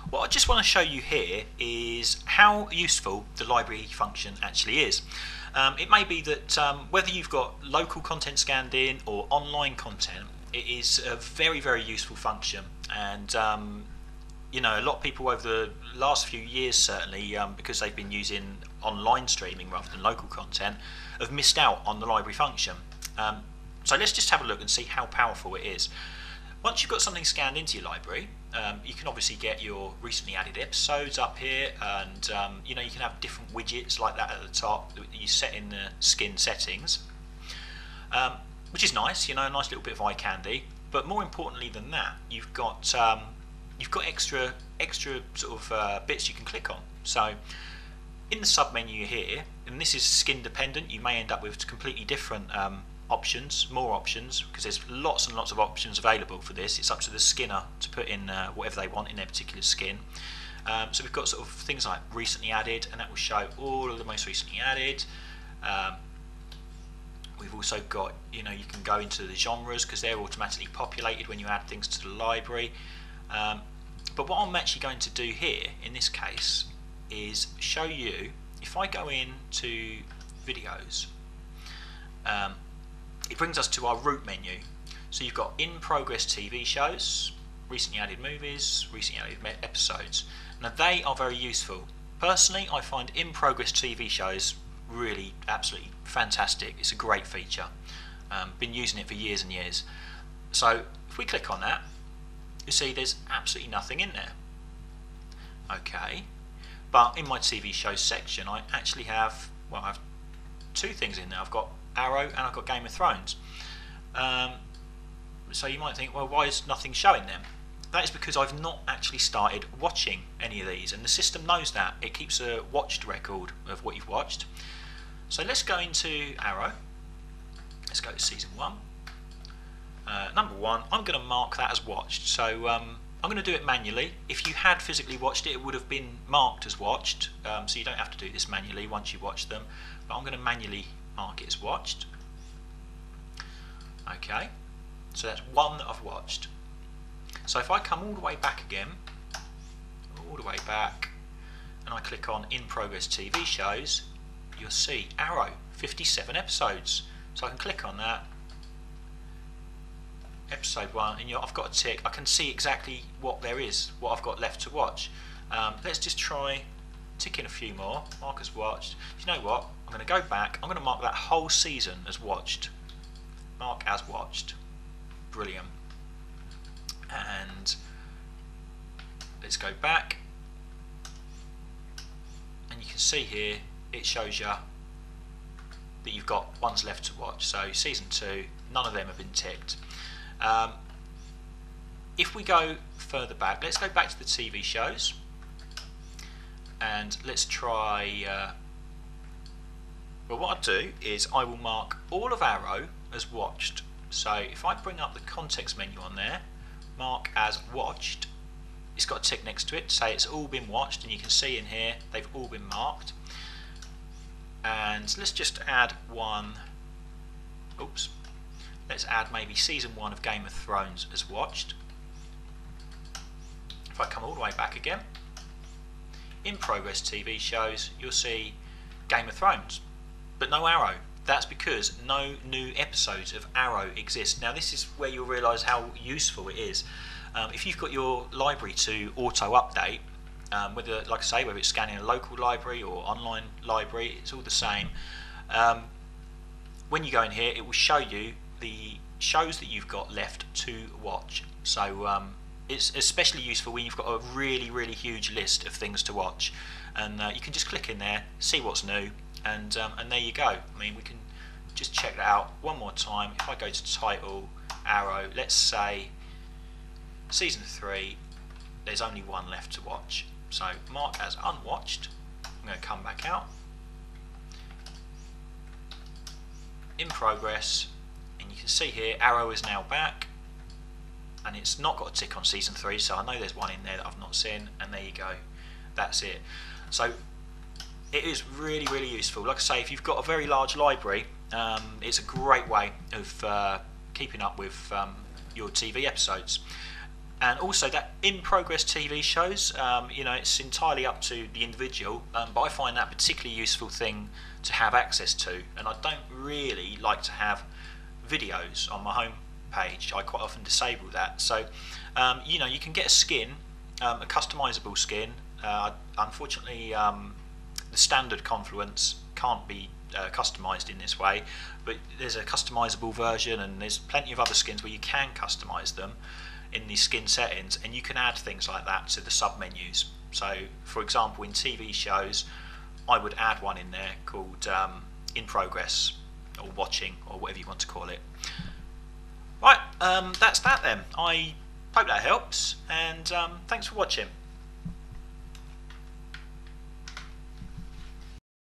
What I just want to show you here is how useful the library function actually is. It may be that whether you've got local content scanned in or online content, it is a very, very useful function. And you know, a lot of people over the last few years, certainly, because they've been using online streaming rather than local content, have missed out on the library function. So let's just have a look and see how powerful it is. Once you've got something scanned into your library, you can obviously get your recently added episodes up here, and you know, you can have different widgets like that at the top that you set in the skin settings, which is nice. You know, a nice little bit of eye candy. But more importantly than that, you've got extra sort of bits you can click on. So in the sub menu here, and this is skin dependent, you may end up with completely different more options, because there's lots and lots of options available for this. It's up to the skinner to put in whatever they want in their particular skin. So we've got sort of things like recently added, and that will show all of the most recently added. We've also got, you know, you can go into the genres because they're automatically populated when you add things to the library. But what I'm actually going to do here in this case is show you, if I go into videos, it brings us to our root menu. So you've got in progress TV shows, recently added movies, recently added episodes. Now they are very useful. Personally, I find in progress TV shows really absolutely fantastic. It's a great feature. Been using it for years and years. So if we click on that, you see there's absolutely nothing in there. Okay, but in my TV shows section, I actually have, well, I have two things in there. I've got Arrow and I've got Game of Thrones. So you might think, well, why is nothing showing them? That is because I've not actually started watching any of these, and the system knows that. It keeps a watched record of what you've watched. So let's go into Arrow. Let's go to season 1. Number 1, I'm going to mark that as watched. So I'm going to do it manually. If you had physically watched it, it would have been marked as watched. So you don't have to do this manually once you watch them. But I'm going to manually mark it as watched. Okay, so that's one that I've watched. So if I come all the way back again, all the way back, and I click on in progress TV shows, you'll see Arrow, 57 episodes. So I can click on that, episode 1, and I've got a tick. I can see exactly what there is, what I've got left to watch. Let's just try ticking a few more. Mark as watched. You know what? I'm going to go back. I'm going to mark that whole season as watched. Mark as watched. Brilliant. And let's go back. And you can see here it shows you that you've got ones left to watch. So season 2, none of them have been ticked. If we go further back, let's go back to the TV shows. And let's try, well, what I'll do is I will mark all of Arrow as watched. So if I bring up the context menu on there, mark as watched, it's got a tick next to it to say it's all been watched, and you can see in here they've all been marked. And let's just add one, oops, let's add maybe season 1 of Game of Thrones as watched. If I come all the way back again, in progress TV shows, you'll see Game of Thrones, but no Arrow. That's because no new episodes of Arrow exist. Now this is where you'll realise how useful it is. If you've got your library to auto update, whether, like I say, whether it's scanning a local library or online library, it's all the same. When you go in here, it will show you the shows that you've got left to watch. So it's especially useful when you've got a really, really huge list of things to watch, and you can just click in there, see what's new, and there you go. I mean, we can just check that out one more time. If I go to title, Arrow, let's say season 3, there's only one left to watch. So mark as unwatched. I'm going to come back out. In progress, and you can see here Arrow is now back, and it's not got a tick on season 3, so I know there's one in there that I've not seen, and there you go, that's it. So it is really, really useful. Like I say, if you've got a very large library, it's a great way of keeping up with your TV episodes. And also that in progress TV shows, you know, it's entirely up to the individual, but I find that a particularly useful thing to have access to, and I don't really like to have videos on my home page. I quite often disable that. So you know, you can get a skin, a customizable skin. Unfortunately, the standard Confluence can't be customized in this way, but there's a customizable version, and there's plenty of other skins where you can customize them in these skin settings, and you can add things like that to the sub menus. So for example, in TV shows, I would add one in there called in progress or watching or whatever you want to call it. Right, that's that then. I hope that helps, and thanks for watching.